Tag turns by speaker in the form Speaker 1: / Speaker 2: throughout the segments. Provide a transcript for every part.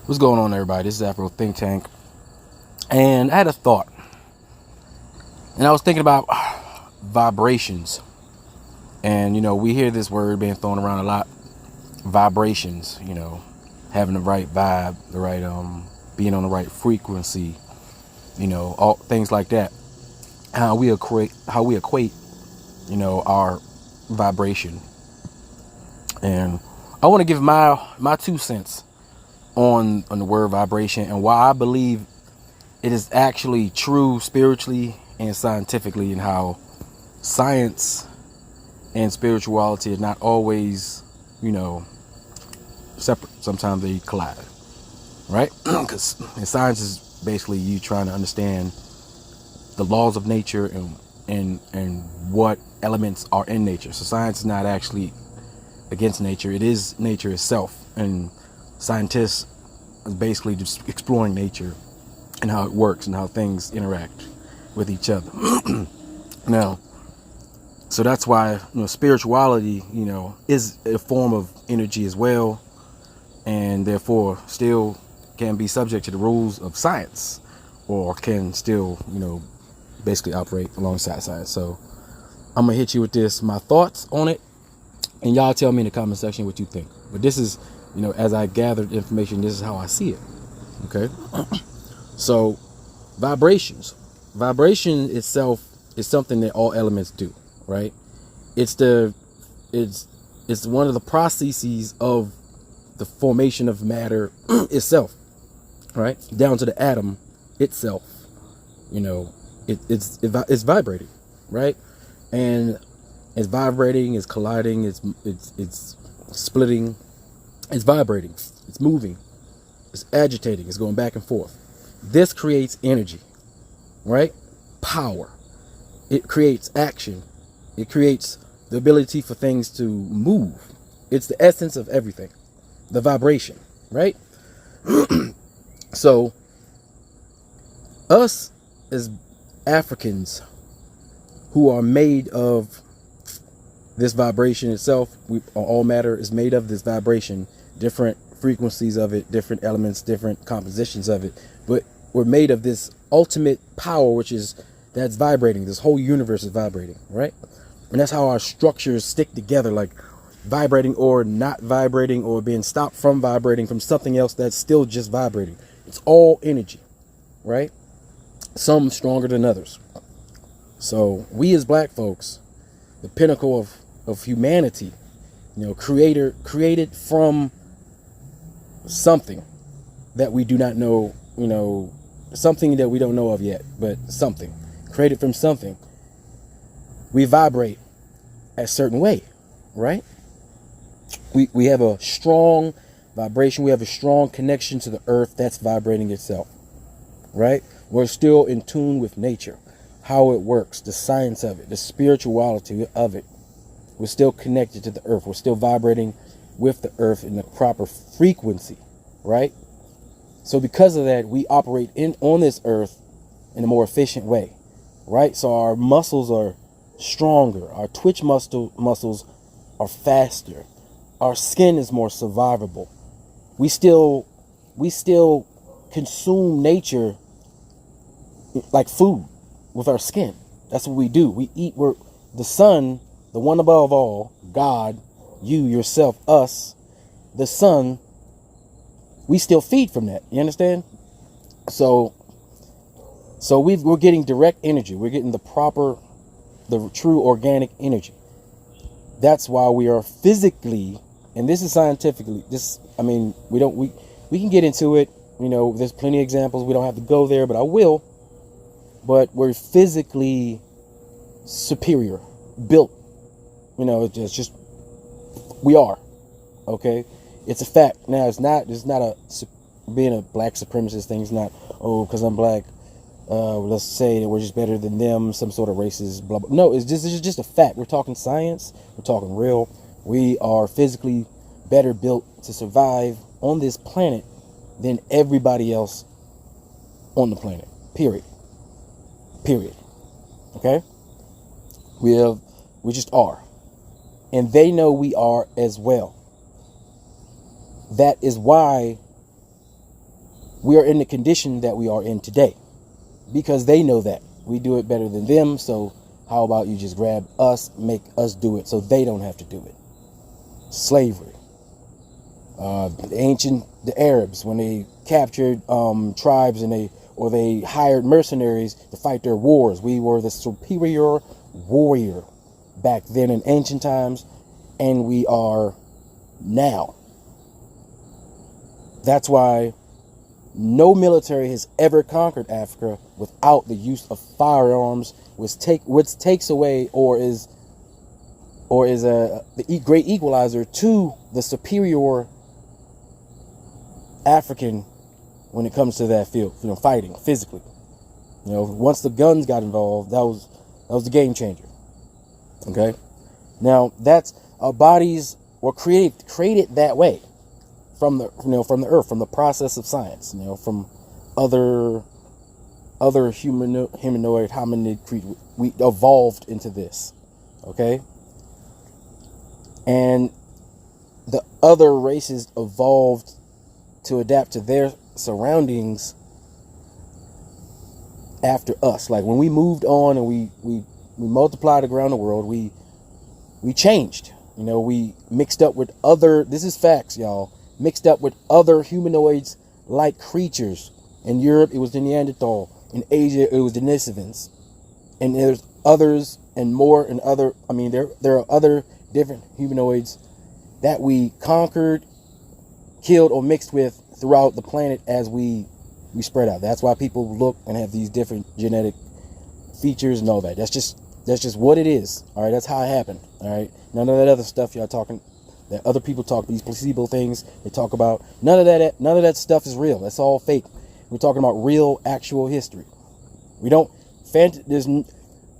Speaker 1: What's going on, everybody? This is Afro Think Tank, and I had a thought, and I was thinking about vibrations. And we hear this word being thrown around a lot. Vibrations. Having the right vibe, the right being on the right frequency. All things like that. How we equate our vibration. And I want to give my 2 cents on the word vibration and why I believe it is actually true spiritually and scientifically, and how science and spirituality are not always, separate. Sometimes they collide, right? Because science is basically you trying to understand the laws of nature and what elements are in nature. So science is not actually against nature. It is nature itself. And scientists is basically just exploring nature and how it works and how things interact with each other. Now, so that's why spirituality, is a form of energy as well, and therefore still can be subject to the rules of science, or can still, basically operate alongside science. So I'm gonna hit you with my thoughts on it, and y'all tell me in the comment section what you think. But this is, as I gathered information, this is how I see it. Okay. So vibrations. Vibration itself is something that all elements do, right? It's one of the processes of the formation of matter itself, right? Down to the atom itself. It's vibrating, right? And it's vibrating, it's colliding, it's splitting, it's vibrating, it's moving, it's agitating, it's going back and forth. This creates energy, right? Power. It creates action. It creates the ability for things to move. It's the essence of everything. The vibration, right? So, us as Africans who are made of this vibration itself, all matter is made of this vibration, different frequencies of it, different elements, different compositions of it, but we're made of this ultimate power, that's vibrating. This whole universe is vibrating, right? And that's how our structures stick together, like vibrating or not vibrating, or being stopped from vibrating from something else that's still just vibrating. It's all energy, right? Some stronger than others. So we as black folks, the pinnacle of humanity, created from something that we do not know, something that we don't know of yet, but something created from something. We vibrate a certain way, right? We have a strong vibration. We have a strong connection to the earth that's vibrating itself, right? We're still in tune with nature, how it works, the science of it, the spirituality of it. We're still connected to the earth. We're still vibrating with the earth in the proper frequency, right? So because of that, we operate on this earth in a more efficient way, right? So our muscles are stronger. Our twitch muscles are faster. Our skin is more survivable. We still consume nature like food with our skin. That's what we do. We eat. We're the sun, the one above all, God, you, yourself, us, the sun. We still feed from that. You understand? So we're getting direct energy. We're getting the true organic energy. That's why we are physically, and this is scientifically, we can get into it. There's plenty of examples. We don't have to go there, but I will. But we're physically superior, built. It's just we are. Okay, it's a fact. Now it's not being a black supremacist thing. It's not because I'm black. Let's say that we're just better than them, some sort of racist, blah, blah. No, it's just a fact. We're talking science. We're talking real. We are physically better built to survive on this planet than everybody else on the planet. Period. Okay? We just are. And they know we are as well. That is why we are in the condition that we are in today, because they know that we do it better than them. So how about you just grab us, make us do it so they don't have to do it? Slavery. The Arabs, when they captured tribes and they hired mercenaries to fight their wars, we were the superior warrior back then in ancient times, and we are now. That's why no military has ever conquered Africa without the use of firearms, which takes away or is the great equalizer to the superior African when it comes to that field, fighting physically. Once the guns got involved, that was the game changer. Okay, now that's our bodies were created that way from the earth, from the process of science, from other humanoid hominid creatures. We evolved into this. Okay, and the other races evolved to adapt to their surroundings after us. Like when we moved on and we multiplied around the world, we changed. We mixed up with other, this is facts, y'all, mixed up with other humanoids like creatures. In Europe, it was the Neanderthal. In Asia, it was the Denisovans. And there's others and more and other, there are other different humanoids that we conquered, killed, or mixed with throughout the planet as we spread out. That's why people look and have these different genetic features and all that. That's just what it is. All right, that's how it happened. All right, none of that other stuff y'all talking, that other people talk, these placebo things they talk about. None of that stuff is real. That's all fake. We're talking about real, actual history.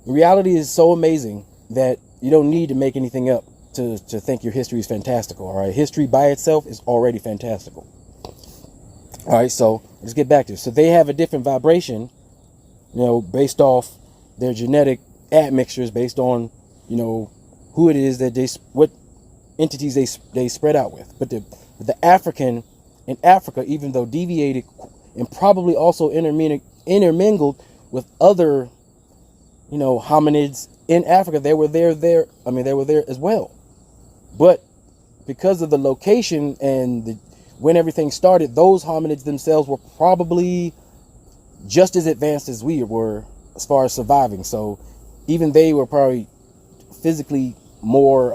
Speaker 1: Reality is so amazing that you don't need to make anything up to think your history is fantastical. All right, history by itself is already fantastical. All right, so let's get back to it. So they have a different vibration, based off their genetic admixtures, based on who it is that what entities they spread out with. But the African in Africa, even though deviated and probably also intermingled with other hominids in Africa, they were there as well. But because of the location and when everything started, those hominids themselves were probably just as advanced as we were as far as surviving. So even they were probably physically more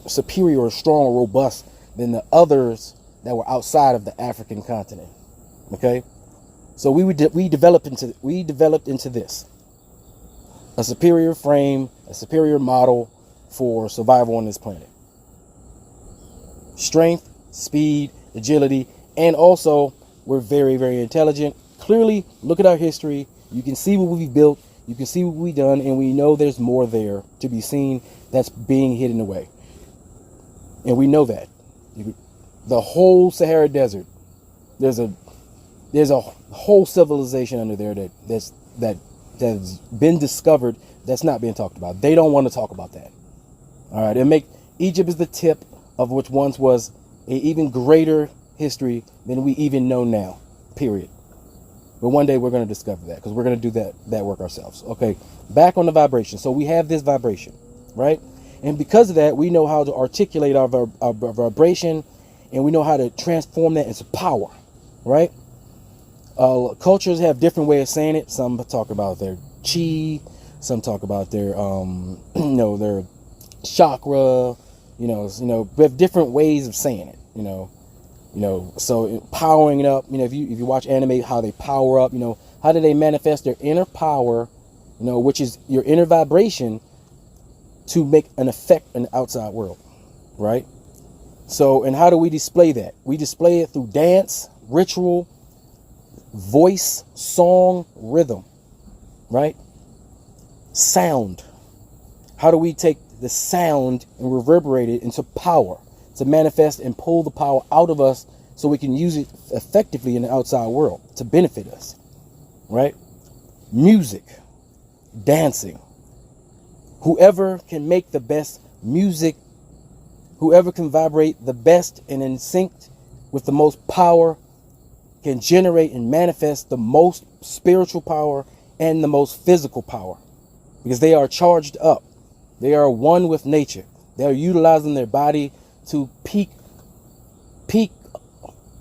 Speaker 1: superior or strong or robust than the others that were outside of the African continent. Okay, so we developed into this, a superior frame, a superier model for survival on this planet. Strength, speed, agility, and also we're very, very intelligent. Clearly, look at our history. You can see what we've built. You can see what we've done, and we know there's more there to be seen that's being hidden away. And we know that. The whole Sahara Desert, there's a whole civilization under there that's been discovered that's not being talked about. They don't want to talk about that. All right, Egypt is the tip of which once was an even greater history than we even know now, period. But one day we're going to discover that, because we're going to do that work ourselves. Okay, back on the vibration. So we have this vibration, right? And because of that, we know how to articulate our vibration, and we know how to transform that into power, right? Cultures have different ways of saying it. Some talk about their chi, some talk about their their chakra, we have different ways of saying it, so powering it up, if you watch anime, how they power up, how do they manifest their inner power, which is your inner vibration, to make an effect in the outside world, right? So, and how do we display that? We display it through dance, ritual, voice, song, rhythm, right? Sound. How do we take the sound and reverberate it into power, to manifest and pull the power out of us so we can use it effectively in the outside world to benefit us, right? Music, dancing. Whoever can make the best music, whoever can vibrate the best and in sync with the most power, can generate and manifest the most spiritual power and the most physical power, because they are charged up. They are one with nature. They are utilizing their body to peak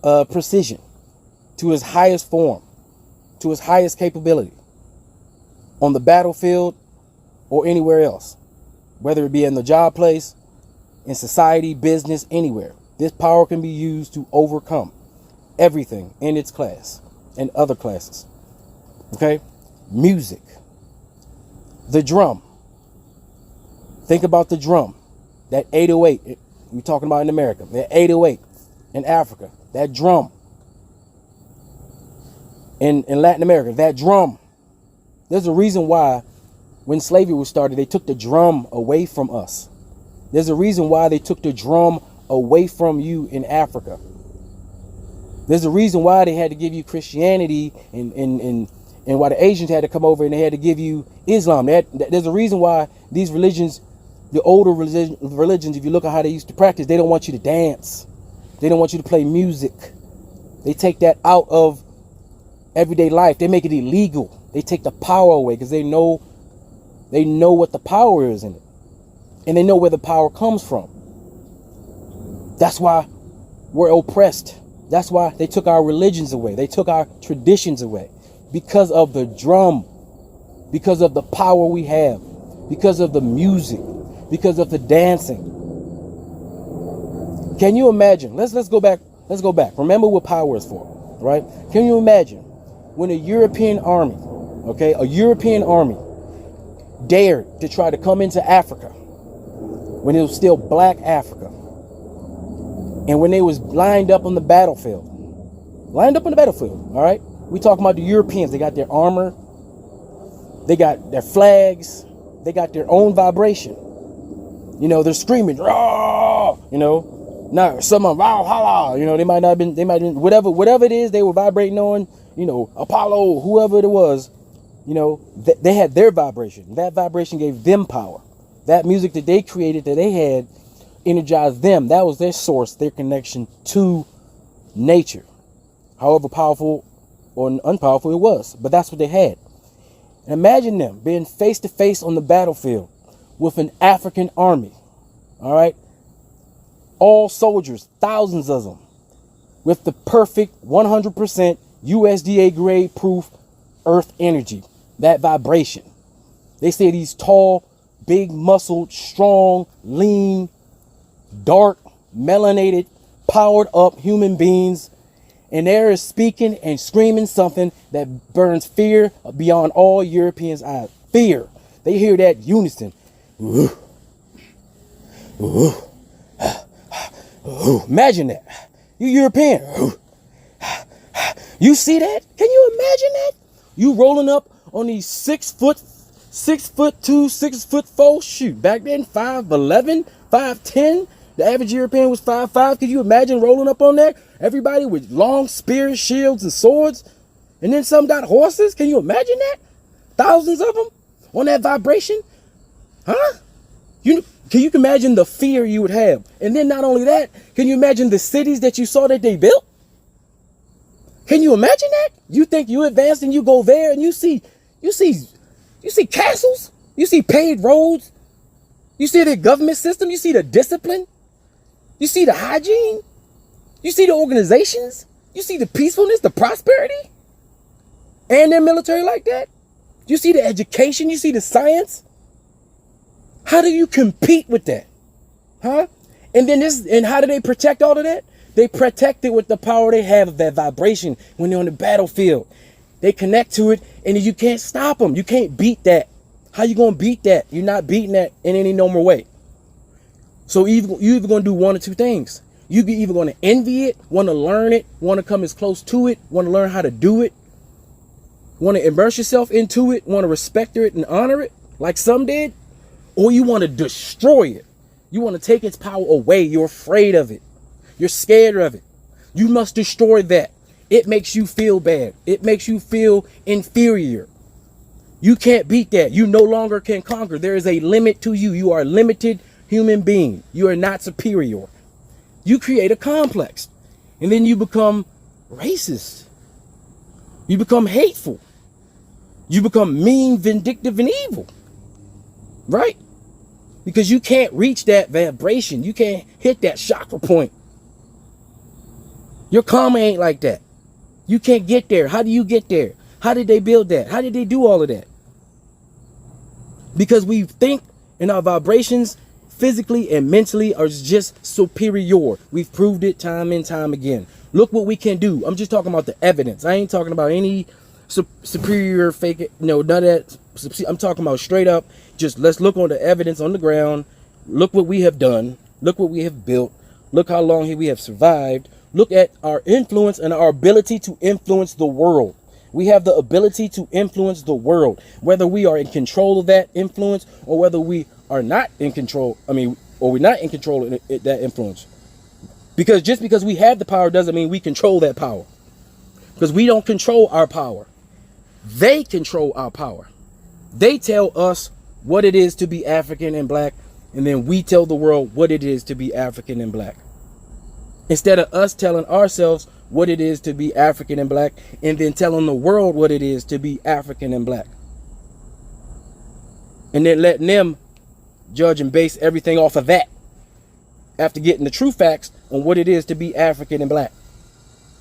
Speaker 1: precision, to its highest form, to its highest capability, on the battlefield or anywhere else, whether it be in the job place, in society, business, anywhere. This power can be used to overcome everything in its class and other classes. Okay? Music. The drum. Think about the drum. That 808 we're talking about in America. That 808 in Africa. That drum. In Latin America. That drum. There's a reason why when slavery was started, they took the drum away from us. There's a reason why they took the drum away from you in Africa. There's a reason why they had to give you Christianity and why the Asians had to come over and they had to give you Islam. There's a reason why these religions, the older religions, if you look at how they used to practice, they don't want you to dance. They don't want you to play music. They take that out of everyday life. They make it illegal. They take the power away because they know what the power is in it. And they know where the power comes from. That's why we're oppressed. That's why they took our religions away. They took our traditions away. Because of the drum. Because of the power we have. Because of the music. Because of the dancing. Can you imagine? Let's go back. Let's go back. Remember what power is for, right? Can you imagine when a European army, okay, a European army dared to try to come into Africa when it was still black Africa, and when they was lined up on the battlefield, all right? We talking about the Europeans. They got their armor, they got their flags, they got their own vibration. You know, they're screaming, "Rah!" You know, now someone, "Rah, holla!" You know, they might have been, whatever it is they were vibrating on. You know, Apollo, whoever it was. You know, they had their vibration. That vibration gave them power. That music that they created, that they had, energized them. That was their source, their connection to nature. However powerful or unpowerful it was. But that's what they had. And imagine them being face to face on the battlefield with an African army. All right? All soldiers, thousands of them, with the perfect 100% USDA grade proof earth energy. That vibration. They say these tall, big muscled, strong, lean, dark, melanated, powered up human beings. And they're speaking and screaming something that burns fear beyond all Europeans' eyes. Fear. They hear that unison. Ooh. Ooh. Ooh. Imagine that. You European. Ooh. You see that? Can you imagine that? You rolling up on these 6'2", 6'4", shoot. Back then, 5'11", 5'10". The average European was 5'5". Could you imagine rolling up on that? Everybody with long spears, shields, and swords. And then some got horses. Can you imagine that? Thousands of them on that vibration. Huh? Can you imagine the fear you would have? And then not only that, can you imagine the cities that you saw that they built? Can you imagine that? You think you advanced and you go there and you see castles, you see paved roads, you see the government system, you see the discipline, you see the hygiene, you see the organizations, you see the peacefulness, the prosperity, and their military like that. You see the education, you see the science. How do you compete with that? Huh? And how do they protect all of that? They protect it with the power they have of that vibration when they're on the battlefield. They connect to it, and you can't stop them. You can't beat that. How you going to beat that? You're not beating that in any normal way. So you're either going to do one or two things. You're either going to envy it, want to learn it, want to come as close to it, want to learn how to do it, want to immerse yourself into it, want to respect it and honor it like some did, or you want to destroy it. You want to take its power away. You're afraid of it. You're scared of it. You must destroy that. It makes you feel bad. It makes you feel inferior. You can't beat that. You no longer can conquer. There is a limit to you. You are a limited human being. You are not superior. You create a complex. And then you become racist. You become hateful. You become mean, vindictive, and evil. Right? Because you can't reach that vibration. You can't hit that chakra point. Your karma ain't like that. You can't get there. How do you get there? How did they build that? How did they do all of that? Because we think in our vibrations, physically and mentally, are just superior. We've proved it time and time again. Look what we can do. I'm just talking about the evidence. I ain't talking about any superior fake, no, none of that. I'm talking about straight up, just let's look on the evidence on the ground. Look what we have done. Look what we have built. Look how long we have survived. Look at our influence and our ability to influence the world. We have the ability to influence the world, whether we are in control of that influence or whether we are not in control. Or we're not in control of that influence. Because just because we have the power doesn't mean we control that power. Because we don't control our power. They control our power. They tell us what it is to be African and black, and then we tell the world what it is to be African and black. Instead of us telling ourselves what it is to be African and black, and then telling the world what it is to be African and black. And then letting them judge and base everything off of that, after getting the true facts on what it is to be African and black.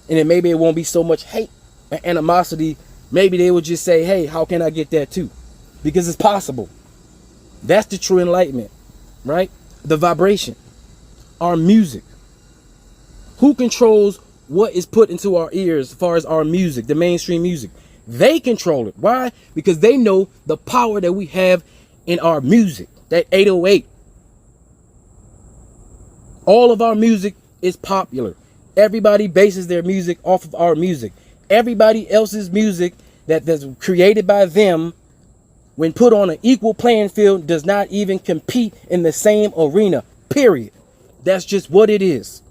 Speaker 1: And then maybe it won't be so much hate and animosity. Maybe they would just say, hey, how can I get that too? Because it's possible. That's the true enlightenment, right? The vibration, our music. Who controls what is put into our ears as far as our music, the mainstream music? They control it. Why? Because they know the power that we have in our music, that 808. All of our music is popular. Everybody bases their music off of our music. Everybody else's music that's created by them, when put on an equal playing field, does not even compete in the same arena, period. That's just what it is.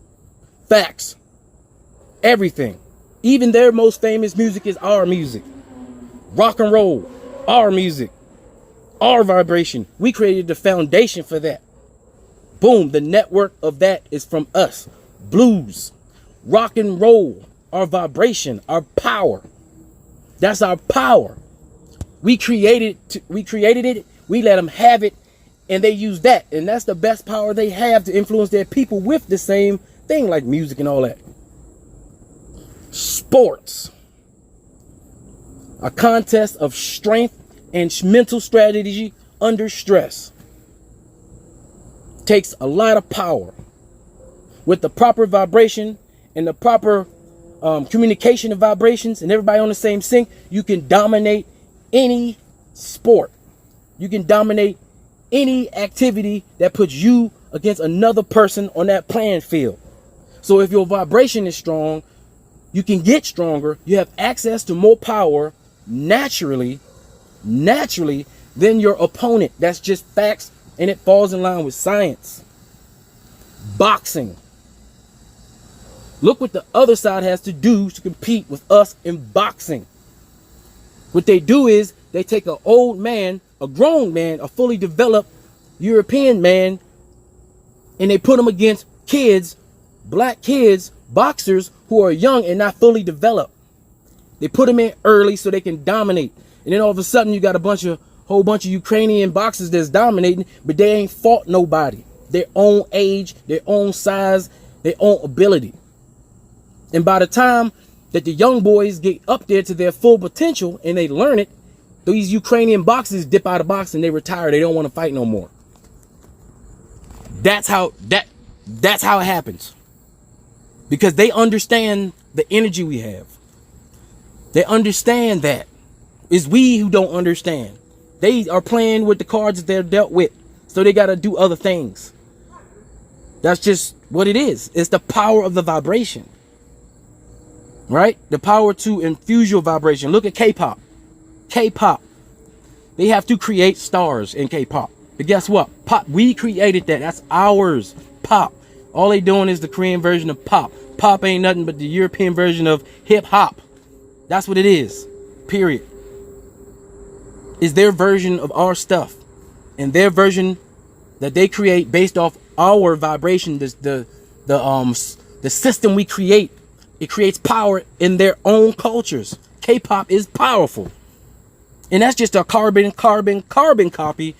Speaker 1: Facts. Everything. Even their most famous music is our music. Rock and roll, our music, our vibration. We created the foundation for that. Boom, the network of that is from us. Blues, rock and roll, our vibration, our power. That's our power. We created it, we let them have it, and they use that. And that's the best power they have to influence their people with the same thing, like music and all that. Sports. A contest of strength and mental strategy under stress. Takes a lot of power. With the proper vibration and the proper communication of vibrations and everybody on the same sync, you can dominate any sport. You can dominate any activity that puts you against another person on that playing field. So if your vibration is strong, you can get stronger. You have access to more power naturally than your opponent. That's just facts, and it falls in line with science. Boxing. Look what the other side has to do to compete with us in boxing. What they do is they take an old man, a grown man, a fully developed European man, and they put him against kids, black kids, boxers who are young and not fully developed. They put them in early so they can dominate. And then all of a sudden you got a whole bunch of Ukrainian boxers that's dominating, but they ain't fought nobody. Their own age, their own size, their own ability. And by the time that the young boys get up there to their full potential and they learn it, these Ukrainian boxers dip out of boxing, they retire, they don't want to fight no more. That's how it happens. Because they understand the energy we have. They understand that. It's we who don't understand. They are playing with the cards that they're dealt with. So they got to do other things. That's just what it is. It's the power of the vibration. Right? The power to infuse your vibration. Look at K-pop. K-pop. They have to create stars in K-pop. But guess what? Pop. We created that. That's ours. Pop. All they doing is the Korean version of pop. Pop ain't nothing but the European version of hip hop. That's what it is. Period. It's their version of our stuff. And their version that they create based off our vibration, the system we create, it creates power in their own cultures. K-pop is powerful. And that's just a carbon copy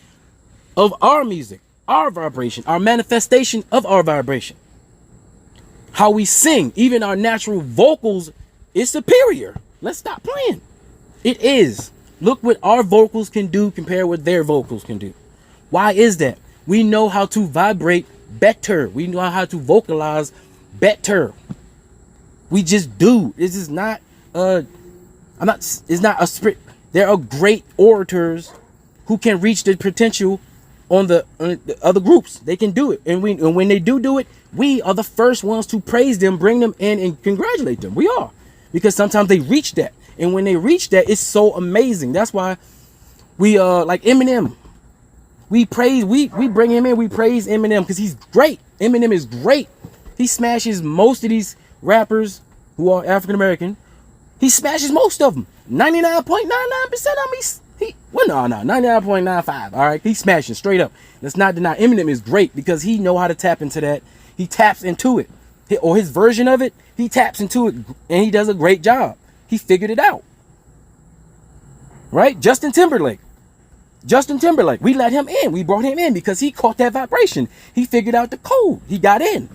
Speaker 1: of our music, our vibration, our manifestation of our vibration. How we sing, even our natural vocals, is superior. Let's stop playing. It is. Look what our vocals can do compared to what their vocals can do. Why is that? We know how to vibrate better. We know how to vocalize better. We just do. This is not it's not a script. There are great orators who can reach the potential on the other groups. They can do it. And when they do it, we are the first ones to praise them, bring them in, and congratulate them. We are. Because sometimes they reach that. And when they reach that, it's so amazing. That's why we like Eminem. We bring him in, we praise Eminem because he's great. Eminem is great. He smashes most of these rappers who are African American. He smashes most of them. 99.99% of them. 99.95. All right, he's smashing straight up. Let's not deny Eminem is great because he know how to tap into that. He taps into it, or his version of it. He taps into it, and he does a great job. He figured it out. Right? Justin Timberlake, we let him in. We brought him in because he caught that vibration. He figured out the code. He got in.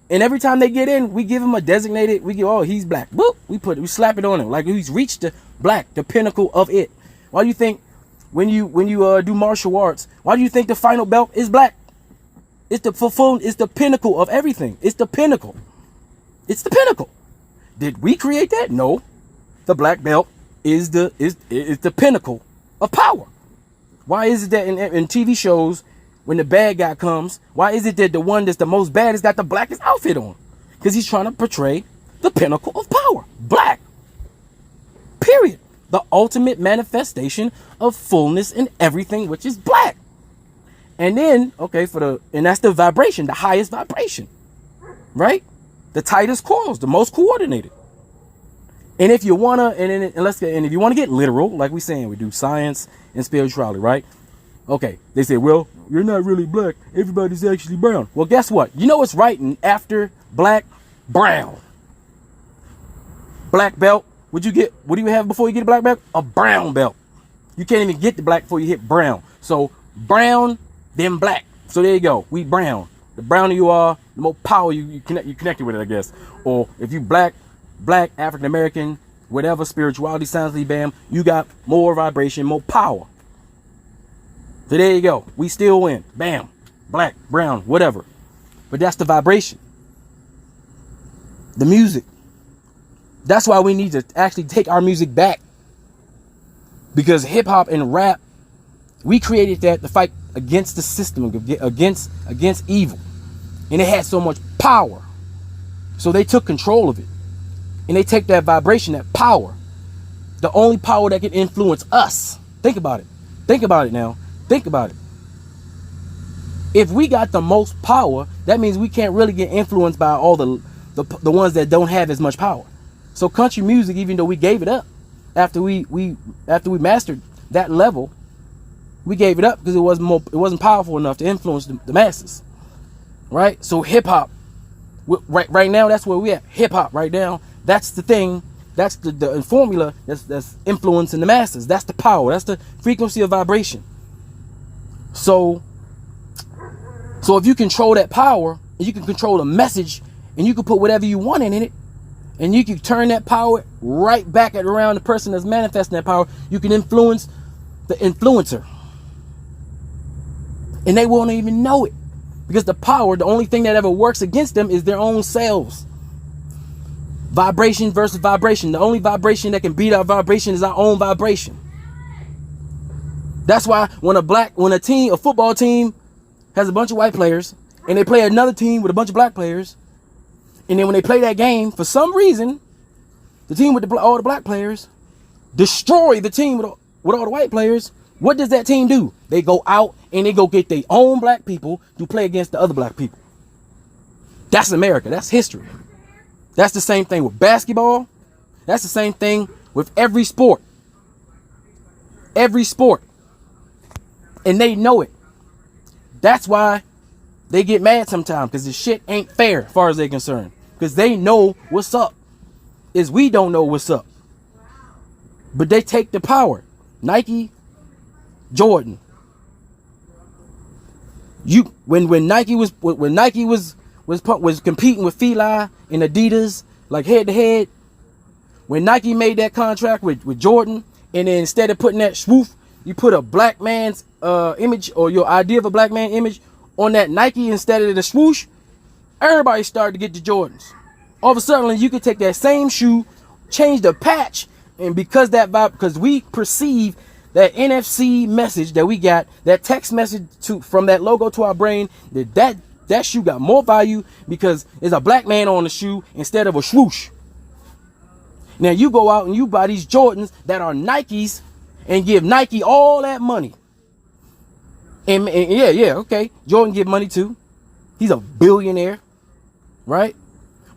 Speaker 1: And every time they get in, we give him a designated, he's black. Boop, we slap it on him. Like he's reached the black, the pinnacle of it. Why do you think when you do martial arts, why do you think the final belt is black? It's the pinnacle of everything. It's the pinnacle. Did we create that? No. The black belt is the pinnacle of power. Why is it that in TV shows, when the bad guy comes, why is it that the one that's the most bad has got the blackest outfit on? Because he's trying to portray the pinnacle of power. Black. Period. The ultimate manifestation of fullness in everything which is black. And then, and that's the vibration, the highest vibration. Right? The tightest coils, the most coordinated. And if you wanna, and if you wanna get literal, like we saying, we do science and spirituality, right? Okay, they say, well, you're not really black. Everybody's actually brown. Well, guess what? You know what's right after black? Brown. Black belt. What do you have before you get a black belt? A brown belt. You can't even get the black before you hit brown. So brown, then black. So there you go. We brown. The browner you are, the more power you connected with it, I guess. Or if you black, African American, whatever spirituality sounds like, bam, you got more vibration, more power. So there you go. We still win. Bam. Black, brown, whatever. But that's the vibration. The music. That's why we need to actually take our music back. Because hip hop and rap, we created that to fight against the system, against evil. And it had so much power. So they took control of it. And they take that vibration, that power. The only power that can influence us. Think about it. Think about it now. Think about it. If we got the most power, that means we can't really get influenced by all the ones that don't have as much power. So country music, even though we gave it up after we mastered that level, we gave it up because it wasn't powerful enough to influence the masses. Right? So hip hop, right now, that's where we at. Hip hop right now, that's the thing. That's the formula that's influencing the masses. That's the power. That's the frequency of vibration. So if you control that power, and you can control the message, and you can put whatever you want in it, and you can turn that power right back around the person that's manifesting that power, you can influence the influencer. And they won't even know it. Because the power, the only thing that ever works against them is their own selves. Vibration versus vibration. The only vibration that can beat our vibration is our own vibration. That's why when a football team has a bunch of white players and they play another team with a bunch of black players, and then when they play that game, for some reason, the team with all the black players destroy the team with all the white players, what does that team do? They go out and they go get their own black people to play against the other black people. That's America. That's history. That's the same thing with basketball. That's the same thing with every sport. Every sport. And they know it. That's why they get mad sometimes, because the shit ain't fair as far as they're concerned. Because they know what's up. is we don't know what's up. But they take the power. Nike, Jordan. When Nike was competing with Fila and Adidas, like head to head, when Nike made that contract with Jordan, and then instead of putting that swoosh, you put a black man's image, or your idea of a black man image on that Nike instead of the swoosh, everybody started to get the Jordans. All of a sudden, you could take that same shoe, change the patch, and because we perceive that NFC message that we got, that text message from that logo to our brain, that shoe got more value because it's a black man on the shoe instead of a swoosh. Now you go out and you buy these Jordans that are Nikes and give Nike all that money. And okay, Jordan give money too. He's a billionaire, right?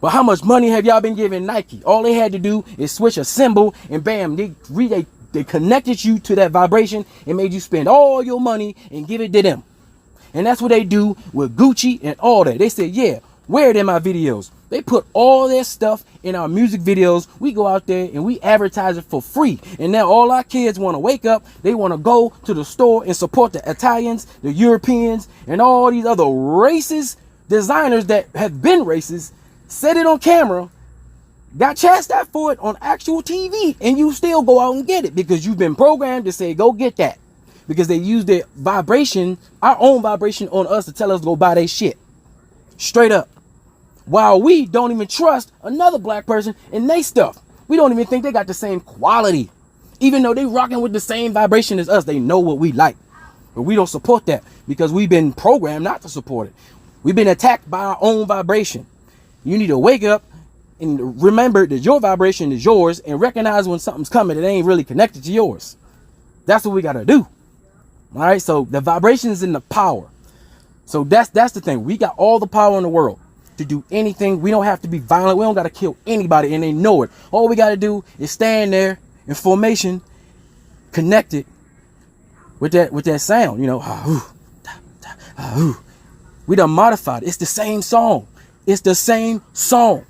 Speaker 1: But how much money have y'all been giving Nike? All they had to do is switch a symbol and bam, they connected you to that vibration and made you spend all your money and give it to them. And that's what they do with Gucci and all that. They said, yeah, wear it in my videos. They put all their stuff in our music videos. We go out there and we advertise it for free. And now all our kids want to wake up. They want to go to the store and support the Italians, the Europeans, and all these other racist designers that have been racist, said it on camera, got chastised for it on actual TV, and you still go out and get it because you've been programmed to say, go get that. Because they use their vibration, our own vibration on us to tell us to go buy their shit. Straight up. While we don't even trust another black person in their stuff. We don't even think they got the same quality. Even though they rocking with the same vibration as us, they know what we like. But we don't support that because we've been programmed not to support it. We've been attacked by our own vibration. You need to wake up and remember that your vibration is yours and recognize when something's coming that ain't really connected to yours. That's what we got to do. All right, so the vibration is in the power. So that's the thing. We got all the power in the world to do anything. We don't have to be violent. We don't got to kill anybody, and they know it. All we got to do is stand there in formation, connected with that sound. You know, we done modified. It's the same song. It's the same song.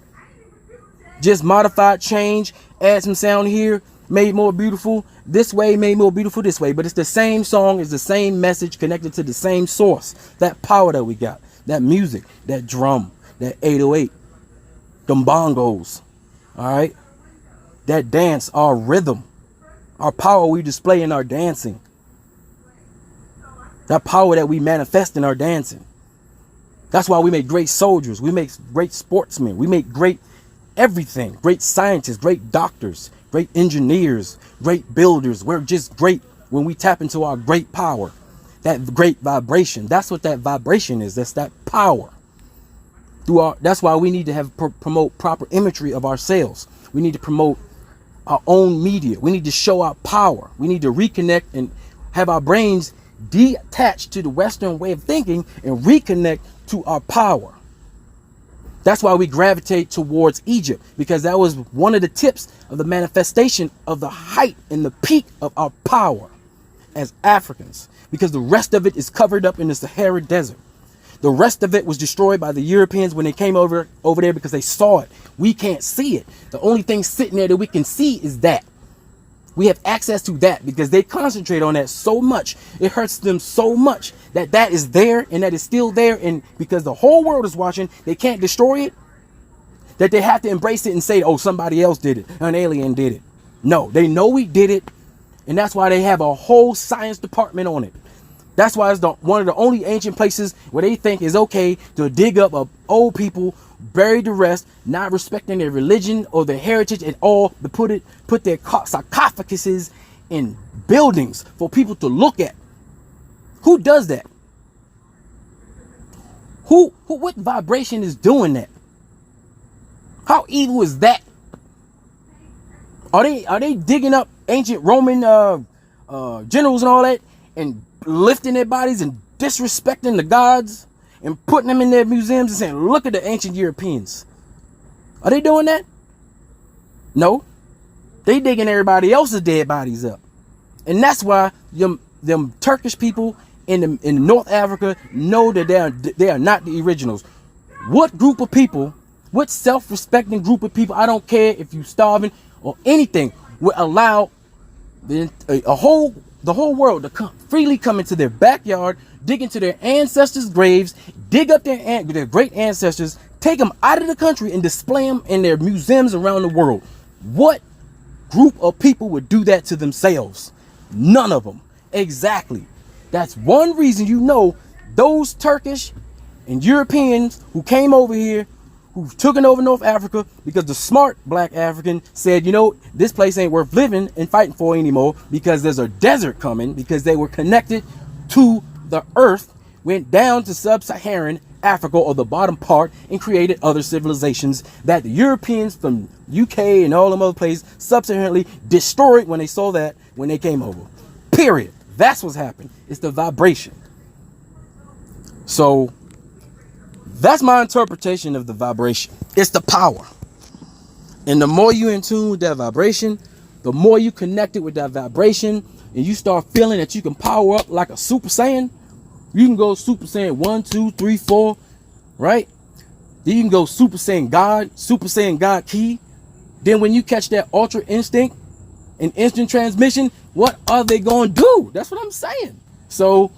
Speaker 1: Just modified, change, add some sound here, made more beautiful this way, made more beautiful this way. But it's the same song, it's the same message connected to the same source. That power that we got, that music, that drum, that 808, them bongos, all right? That dance, our rhythm, our power we display in our dancing. That power that we manifest in our dancing. That's why we make great soldiers. We make great sportsmen. We make great everything. Great scientists, great doctors, great engineers, great builders. We're just great when we tap into our great power. That great vibration. That's what that vibration is. That's that power. That's why we need to promote proper imagery of ourselves. We need to promote our own media. We need to show our power. We need to reconnect and have our brains detached to the Western way of thinking and reconnect to our power. That's why we gravitate towards Egypt, because that was one of the tips of the manifestation of the height and the peak of our power as Africans, because the rest of it is covered up in the Sahara Desert. The rest of it was destroyed by the Europeans when they came over there because they saw it. We can't see it. The only thing sitting there that we can see is that. We have access to that because they concentrate on that so much. It hurts them so much that is there and that is still there. And because the whole world is watching, they can't destroy it. That they have to embrace it and say, oh, somebody else did it. An alien did it. No, they know we did it. And that's why they have a whole science department on it. That's why it's one of the only ancient places where they think is okay to dig up old people, bury the rest, not respecting their religion or their heritage at all, to put their sarcophaguses in buildings for people to look at. Who does that? What vibration is doing that? How evil is that? Are they digging up ancient Roman generals and all that and lifting their bodies and disrespecting the gods and putting them in their museums and saying, look at the ancient Europeans? Are they doing that? No. They digging everybody else's dead bodies up. And that's why them Turkish people in North Africa know that they are not the originals. What group of people What self-respecting group of people, I don't care if you starving or anything, would allow the whole world to freely come into their backyard, dig into their ancestors' graves, dig up their great ancestors, take them out of the country and display them in their museums around the world? What group of people would do that to themselves? None of them. Exactly. That's one reason, you know, those Turkish and Europeans who came over here, who took it over North Africa, because the smart black African said, you know, this place ain't worth living and fighting for anymore, because there's a desert coming, because they were connected to the earth, went down to sub-Saharan Africa, or the bottom part, and created other civilizations that the Europeans from UK and all them other places subsequently destroyed when they saw that, when they came over. Period. That's what's happened. It's the vibration. So that's my interpretation of the vibration. It's the power. And the more you in tune with that vibration, the more you connected with that vibration, and you start feeling that you can power up like a Super Saiyan. You can go Super Saiyan 1, 2, 3, 4, right? Then you can go Super Saiyan God Ki. Then when you catch that Ultra Instinct and instant transmission, what are they going to do? That's what I'm saying. So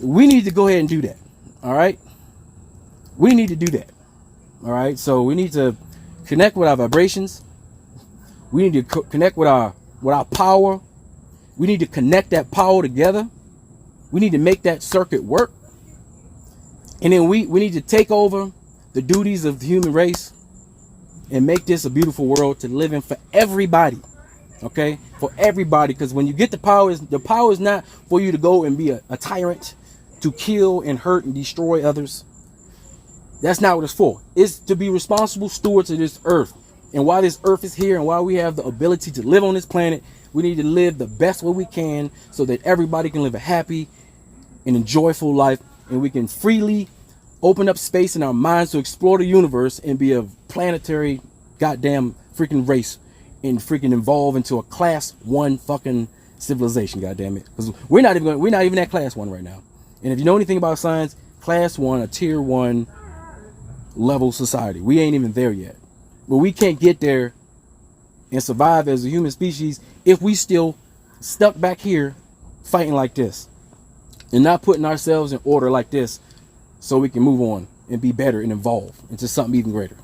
Speaker 1: we need to go ahead and do that. All right. We need to do that. All right. So we need to connect with our vibrations. We need to connect with our power. We need to connect that power together. We need to make that circuit work. And then we need to take over the duties of the human race and make this a beautiful world to live in for everybody. Okay? For everybody. Because when you get the power is not for you to go and be a tyrant, to kill and hurt and destroy others. That's not what it's for. It's to be responsible stewards of this earth. And while this earth is here and while we have the ability to live on this planet, we need to live the best way we can so that everybody can live a happy and a joyful life, and we can freely open up space in our minds to explore the universe and be a planetary goddamn freaking race and freaking evolve into a class 1 fucking civilization, goddamn it. Because we're not even at class 1 right now. And if you know anything about science, class 1, a tier 1 level society. We ain't even there yet. But we can't get there and survive as a human species if we still stuck back here fighting like this and not putting ourselves in order like this so we can move on and be better and evolve into something even greater.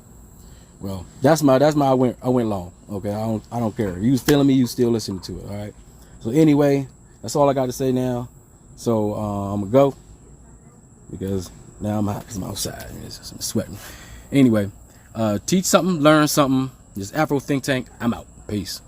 Speaker 1: Well, that's my I went long. Okay, I don't care. You was feeling me, you still listening to it. All right. So anyway, that's all I got to say now. So I'm gonna go because now I'm hot because I'm outside and I'm sweating. Anyway, teach something, learn something. This Afro Think Tank. I'm out. Peace.